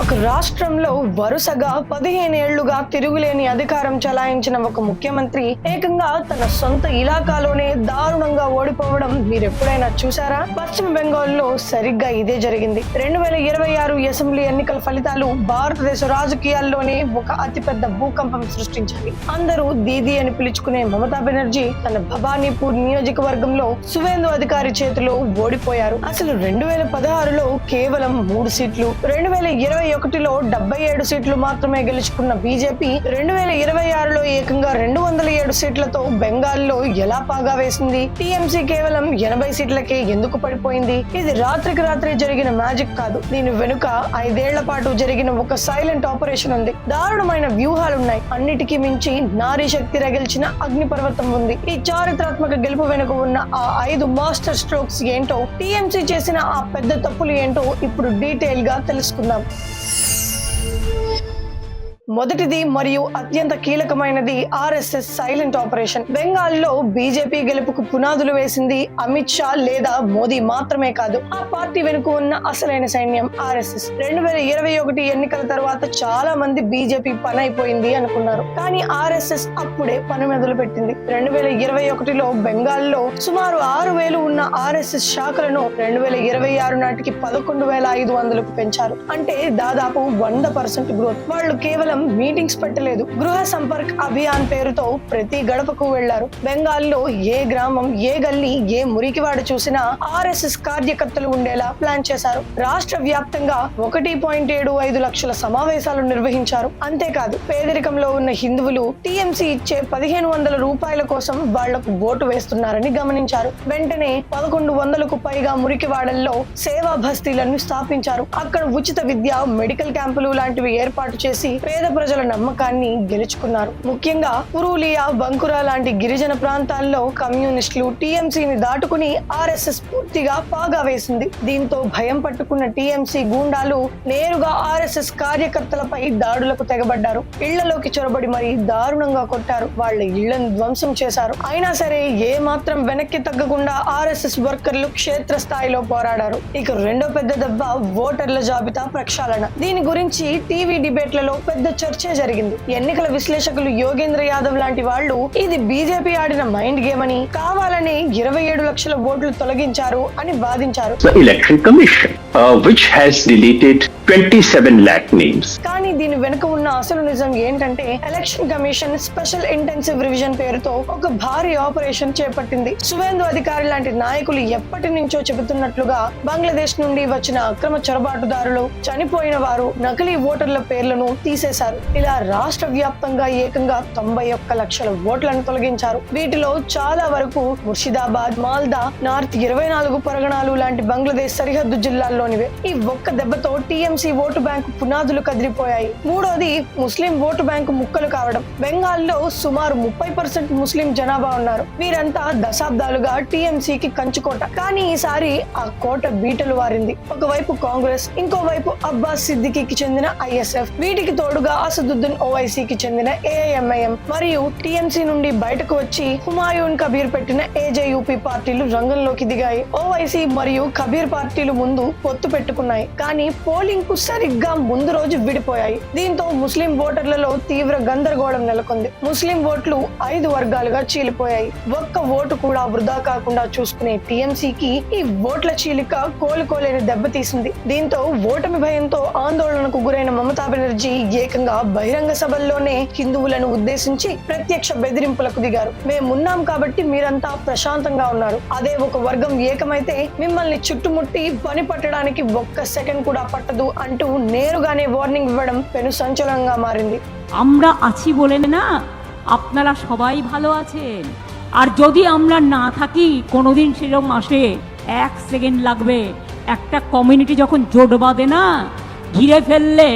ఒక రాష్ట్రంలో వరుసగా 15 ఏళ్లుగా తిరుగులేని అధికారం చలాయించిన ఒక ముఖ్యమంత్రి ఏకంగా తన సొంత ఇలాకాలోనే దారుణంగా ఓడిపోవడం మీరెప్పుడైనా చూసారా? పశ్చిమ బెంగాల్లో సరిగ్గా ఇదే జరిగింది. 2026 అసెంబ్లీ ఎన్నికల ఫలితాలు భారతదేశ రాజకీయాల్లోనే ఒక అతిపెద్ద భూకంపం సృష్టించాయి. అందరూ దీదీ అని పిలుచుకునే మమతా బెనర్జీ తన భవానీపూర్ నియోజకవర్గంలో సువేందు అధికారి చేతిలో ఓడిపోయారు. అసలు 2016లో కేవలం 3 సీట్లు, 2021లో 77 సీట్లు మాత్రమే గెలుచుకున్న బీజేపీ 2026లో ఏకంగా 207 సీట్లతో బెంగాల్లో ఎలా పాగా వేసింది? టీఎంసీ కేవలం 80 సీట్లకే ఎందుకు పడిపోయింది? ఇది రాత్రికి రాత్రి జరిగిన మ్యాజిక్ కాదు. దీని వెనుక 5 ఏళ్ల పాటు జరిగిన ఒక సైలెంట్ ఆపరేషన్ ఉంది. దారుణమైన వ్యూహాలున్నాయి. అన్నిటికీ మించి నారీ శక్తి రగిల్చిన అగ్నిపర్వతం ఉంది. ఈ చారిత్రాత్మక గెలుపు వెనుక ఉన్న ఆ 5 మాస్టర్ స్ట్రోక్స్ ఏంటో, టీఎంసీ చేసిన ఆ పెద్ద తప్పులు ఏంటో ఇప్పుడు డీటెయిల్ గా తెలుసుకుందాం. మొదటిది మరియు అత్యంత కీలకమైనది ఆర్ఎస్ఎస్ సైలెంట్ ఆపరేషన్. బెంగాల్లో బీజేపీ గెలుపుకు పునాదులు వేసింది అమిత్ షా లేదా మోదీ మాత్రమే కాదు, ఆ పార్టీ వెనుక ఉన్న అసలైన సైన్యం ఆర్ఎస్ఎస్. 2021 ఎన్నికల తర్వాత చాలా మంది బీజేపీ పని అయిపోయింది అనుకున్నారు, కానీ ఆర్ఎస్ఎస్ అప్పుడే పని మొదలు పెట్టింది. 2021లో బెంగాల్లో సుమారు 6,000 ఉన్న ఆర్ఎస్ఎస్ శాఖలను 2026 నాటికి 11,500కు పెంచారు. అంటే దాదాపు 100% గ్రోత్. వాళ్ళు కేవలం మీటింగ్స్ పెట్టలేదు, గృహ సంపర్క్ అభియాన్ పేరుతో ప్రతి గడపకు వెళ్లారు. బెంగాల్లో ఏ గ్రామం, ఏ గల్లీ, ఏ మురికివాడ చూసినా ఆర్ఎస్ఎస్ కార్యకర్తలు ఉండేలా ప్లాన్ చేశారు. రాష్ట్ర వ్యాప్తంగా 1.75 లక్షల సమావేశాలు నిర్వహించారు. అంతేకాదు, పేదరికంలో ఉన్న హిందువులు టీఎంసీ ఇచ్చే 1,500 రూపాయల కోసం వాళ్లకు ఓటు వేస్తున్నారని గమనించారు. వెంటనే 1,100కు పైగా మురికివాడల్లో సేవా బస్తీలను స్థాపించారు. అక్కడ ఉచిత విద్య, మెడికల్ క్యాంపులు లాంటివి ఏర్పాటు చేసి పేద ప్రజల నమ్మకాన్ని గెలుచుకున్నారు. ముఖ్యంగా పురూలియా, బంకురా లాంటి గిరిజన ప్రాంతాల్లో కమ్యూనిస్టులు టీఎంసీని దాటుకుని ఆర్ఎస్ఎస్ పూర్తిగా పాగా వేసింది. దీంతో భయం పట్టుకున్న టీఎంసీ గూండాలు నేరుగా ఆర్ఎస్ఎస్ కార్యకర్తలపై దాడులకు తెగబడ్డారు. ఇళ్లలోకి చొరబడి మరీ దారుణంగా కొట్టారు. వాళ్ళ ఇళ్లను ధ్వంసం చేశారు. అయినా సరే ఏ మాత్రం వెనక్కి తగ్గకుండా ఆర్ఎస్ఎస్ వర్కర్లు క్షేత్ర స్థాయిలో పోరాడారు. ఇక రెండో పెద్ద దెబ్బ ఓటర్ల జాబితా ప్రక్షాళన. దీని గురించి టీవీ డిబేట్లలో పెద్ద చర్చే జరిగింది. ఎన్నికల విశ్లేషకులు యోగేంద్ర యాదవ్ లాంటి వాళ్ళు ఇది బీజేపీ ఆడిన మైండ్ గేమ్ అని, కావాలని 27 లక్షల ఓట్లు తొలగించారు అని వాదించారు. Election commission which has deleted 27 lakh names. కానీ దీని వెనుక ఉన్న అసలు నిజం ఏంటంటే, election commission special intensive revision పేరుతో ఒక భారీ ఆపరేషన్ చేపట్టింది. సువేందు అధికారి లాంటి నాయకులు ఎప్పటి నుంచో చెబుతున్నట్లుగా బంగ్లాదేశ్ నుండి వచ్చిన అక్రమ చొరబాటుదారులు, చనిపోయిన వారు, నకిలీ ఓటర్ల పేర్లను తీసేశారు. ఇలా రాష్ట్ర వ్యాప్తంగా ఏకంగా 91 లక్షల ఓట్లను తొలగించారు. వీటిలో చాలా వరకు ముర్షిదాబాద్, మాల్దా, నార్త్ 24 పరగణాలు లాంటి బంగ్లాదేశ్ సరిహద్దు జిల్లాల్లోనివే. ఈ ఒక్క దెబ్బతో టీఎంసీ ఓటు బ్యాంకు పునాదులు కదిలిపోయాయి. మూడోది ముస్లిం ఓటు బ్యాంకు ముక్కలు కావడం. బెంగాల్లో సుమారు 30% ముస్లిం జనాభా ఉన్నారు. వీరంతా దశాబ్దాలుగా టీఎంసీకి కంచుకోట. కానీ ఈసారి ఆ కోట బీటలు వారింది. ఒకవైపు కాంగ్రెస్, ఇంకోవైపు అబ్బాస్ సిద్దికీకి చెందిన ఐఎస్ఎఫ్, వీటికి తోడుగా అసదుద్దీన్ ఓవైసీకి చెందిన ఏఐఎంఐఎం మరియు టీఎంసీ నుండి బయటకు వచ్చి హుమాయూన్ కబీర్ పెట్టిన ఏజేయూపీ పార్టీలు రంగంలోకి దిగాయి. ఓవైసీ మరియు కబీర్ పార్టీలు ముందు పొత్తు పెట్టుకున్నాయి, కానీ పోలింగ్ కు సరిగ్గా ముందు రోజు విడిపోయాయి. దీంతో ముస్లిం ఓటర్లలో తీవ్ర గందరగోళం నెలకొంది. ముస్లిం ఓట్లు 5 వర్గాలుగా చీలిపోయాయి. ఒక్క ఓటు కూడా వృధా కాకుండా చూసుకునే టీఎంసీకి ఈ ఓట్ల చీలిక కోలుకోలేని దెబ్బతీసింది. దీంతో ఓటమి భయంతో ఆందోళనకు గురైన మమతా బెనర్జీ ఏకంగా బహిరంగ సభల్లోనే హిందువులను ఉద్దేశించి ప్రత్యక్ష బెదిరింపులకు దిగారు. మేమున్నాం కాబట్టి మీరంతా ప్రశాంతంగా ఉన్నారు, అదే ఒక వర్గం ఏకమైతే మిమ్మల్ని చుట్టుముట్టి పని పట్టడానికి ఒక్క సెకండ్ కూడా పట్టదు అంటూ నేరుగానే వార్నింగ్ ఇవ్వడం పెను సంచలనంగా మారింది. আমরা আছি বলে না আপনারা সবাই ভালো আছেন, আর যদি আমরা না থাকি কোনোদিন সেরকম আসে 1 সেকেন্ড লাগবে। একটা কমিউনিটি যখন জোট বাঁধে না, ঘিরে ফেললে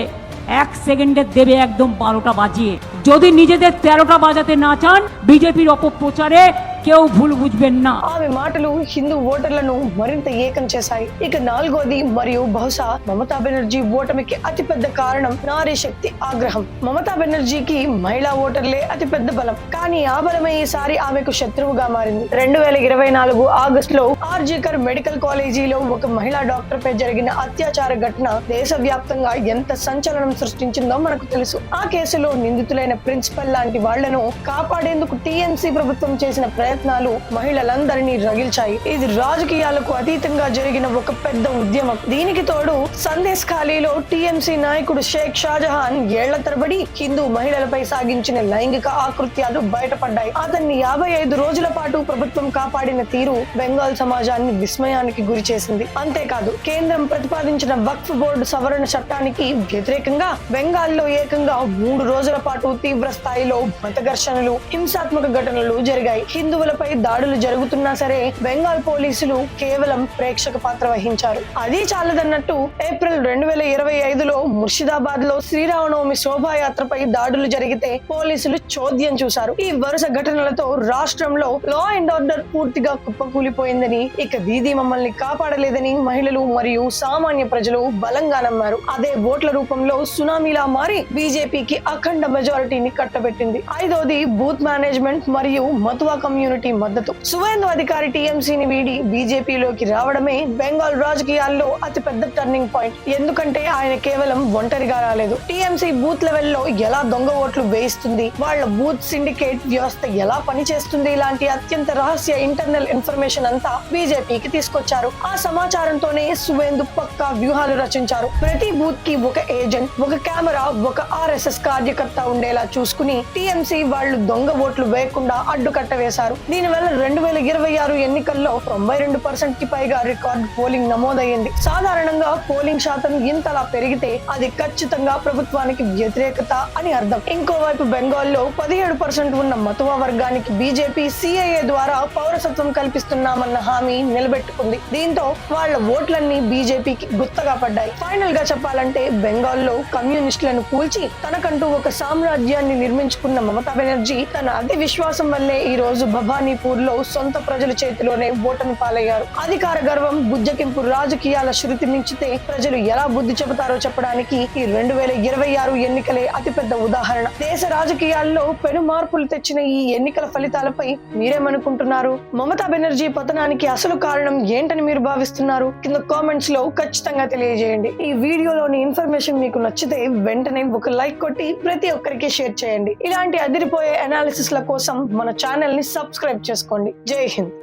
1 সেকেন্ডে দেবে একদম 12টা বাজিয়ে। যদি নিজেদের 13টা বাজাতে না চান, বিজেপির অপপ্রচারে কেউ ভুল বুঝবেন না। ఆమె మాటలు హిందూ ఓటర్లను మరింత ఏకం చేశాయి. ఇక నాలుగోది మరియు బహుశా మమతా బెనర్జీ ఓటమికి అతిపెద్ద కారణం నారీ శక్తి ఆగ్రహం. మమతా బెనర్జీకి మహిళా ఓటర్లే అతిపెద్ద బలం, కానీ ఆ బలమే ఈసారి ఆమెకు శత్రువుగా మారింది. 2024 ఆగస్టులో ఆర్జీకర్ మెడికల్ కాలేజీలో ఒక మహిళా డాక్టర్ పై జరిగిన అత్యాచార ఘటన దేశవ్యాప్తంగా ఎంత సంచలనం సృష్టించిందో మనకు తెలుసు. ఆ కేసులో నిందితులైన ప్రిన్సిపల్ లాంటి వాళ్లను కాపాడేందుకు టీఎంసీ ప్రభుత్వం చేసిన ప్రయత్నాలు మహిళలందరినీ రగిల్చాయి. ఇది రాజకీయాలకు అతీతంగా జరిగిన ఒక పెద్ద ఉద్యమం. దీనికి తోడు సందేశ్ ఖాళీలో టీఎంసీ నాయకుడు షేక్ షాజహాన్ ఏళ్ల తరబడి హిందూ మహిళలపై సాగించిన లైంగిక ఆకృత్యాలు బయటపడ్డాయి. అతన్ని 55 రోజుల పాటు ప్రభుత్వం కాపాడిన తీరు బెంగాల్ సమాజాన్ని విస్మయానికి గురి చేసింది. అంతేకాదు, కేంద్రం ప్రతిపాదించిన వక్ఫ్ బోర్డు సవరణ చట్టానికి వ్యతిరేకంగా బెంగాల్లో ఏకంగా 3 రోజుల పాటు తీవ్ర స్థాయిలో మత ఘర్షణలు, హింసాత్మక ఘటనలు జరిగాయి. హిందువులపై దాడులు జరుగుతున్నా సరే బెంగాల్ పోలీసులు కేవలం ప్రేక్షక పాత్ర వహించారు. అది చాలదన్నట్టు ఏప్రిల్ 2025లో ముర్షిదాబాద్ లో శ్రీరామనవమి శోభాయాత్రపై దాడులు జరిగితే పోలీసులు చోద్యం చూశారు. ఈ వరుస ఘటనలతో రాష్ట్రంలో లా అండ్ ఆర్డర్ పూర్తిగా కుప్పకూలిపోయిందని, ఇక వీధి మమ్మల్ని కాపాడలేదని మహిళలు మరియు సామాన్య ప్రజలు బలంగా నమ్మారు. అదే ఓట్ల రూపంలో సునామీలా మారి బీజేపీకి అఖండ మెజారిటీని కట్టబెట్టింది. ఐదోది బూత్ మేనేజ్మెంట్ మరియు మతువా కమ్యూనిటీ మద్దతు. సువేందు అధికారి టీఎంసీని వీడి బీజేపీలోకి రావడమే బెంగాల్ రాజకీయాల్లో అతిపెద్ద టర్నింగ్ పాయింట్. ఎందుకంటే ఆయన కేవలం ఒంటరిగా రాలేదు. టీఎంసీ బూత్ లెవెల్లో ఎలా దొంగ ఓట్లు వేయిస్తుంది, వాళ్ళ బూత్ సిండికేట్ వ్యవస్థ ఎలా పనిచేస్తుంది, ఇలాంటి అత్యంత రహస్య ఇంటర్నల్ ఇన్ఫర్మేషన్ అంతా బీజేపీకి తీసుకొచ్చారు. ఆ సమాచారంతోనే సువేందు పక్కా వ్యూహాలు రచించారు. ప్రతి బూత్ కి ఒక ఏజెంట్, ఒక కెమెరా, ఒక ఆర్ఎస్ఎస్ కార్యకర్త ఉండేలా చూసుకుని టీఎంసీ వాళ్ళు దొంగ ఓట్లు వేయకుండా అడ్డుకట్ట వేశారు. దీనివల్ల 2026 ఎన్నికల్లో 92% కి పైగా రికార్డ్ పోలింగ్ నమోదయ్యింది. సాధారణంగా పోలింగ్ శాతం ఇంతలా పెరిగితే అది ఖచ్చితంగా ప్రభుత్వానికి వ్యతిరేకత అని అర్థం. ఇంకోవైపు బెంగాల్లో 17% ఉన్న మతువా వర్గానికి బీజేపీ సిఐఏ ద్వారా పౌరసత్వం కల్పిస్తున్నామన్న హామీ నిలబెట్టుకుంది. దీంతో వాళ్ళ ఓట్లన్నీ బీజేపీకి గుత్తగా పడ్డాయి. ఫైనల్ గా చెప్పాలంటే బెంగాల్లో కమ్యూనిస్టులను కూల్చి తనకంటూ ఒక సామ్రాజ్యాన్ని నిర్మించుకున్న మమతా బెనర్జీ తన అతి విశ్వాసం వల్లే ఈ రోజు భవానీపూర్ లో సొంత ప్రజల చేతిలోనే ఓటమి పాలయ్యారు. అధికార గర్వం, బుజ్జకింపు రాజకీయాల శృతి మించితే ప్రజలు ఎలా బుద్ధి చెబుతారో చెప్పడానికి ఈ 2026 ఎన్నికలే అతిపెద్ద ఉదాహరణ. దేశ రాజకీయాల్లో పెను మార్పులు తెచ్చిన ఈ ఎన్నికల ఫలితాలపై మీరేమనుకుంటున్నారు? మమతా బెనర్జీ పతనానికి అసలు కారణం ఏంటని మీరు భావిస్తున్నారు? కింద కామెంట్స్ లో ఖచ్చితంగా తెలియజేయండి. ఈ వీడియోలోని ఇన్ఫర్మేషన్ మీకు నచ్చితే వెంటనే ఒక లైక్ కొట్టి ప్రతి ఒక్కరికి షేర్ చేయండి. ఇలాంటి అదిరిపోయే అనాలిసిస్ ల కోసం మన ఛానల్ ని సబ్స్క్రైబ్ చేసుకోండి. జై హింద్.